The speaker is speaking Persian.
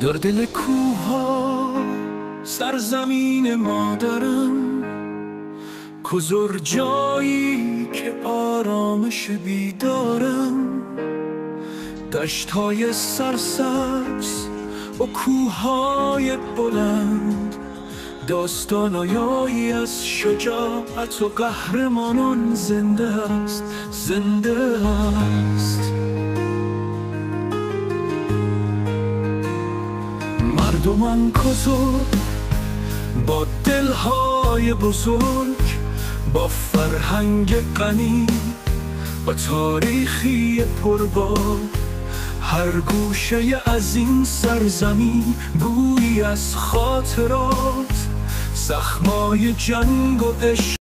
در دل کوها سرزمین مادرم، کزر جایی که آرامش بیدارم. دشت‌های سرسبز و کوههای بلند، داستانایی از شجاعت و قهرمانان زنده است، زنده است. مردمان کزر با دلهای بزرگ، با فرهنگ غنی و تاریخی پربار. هر گوشه از این سرزمین بویی از خاطرات، زخمای جنگ و عشق.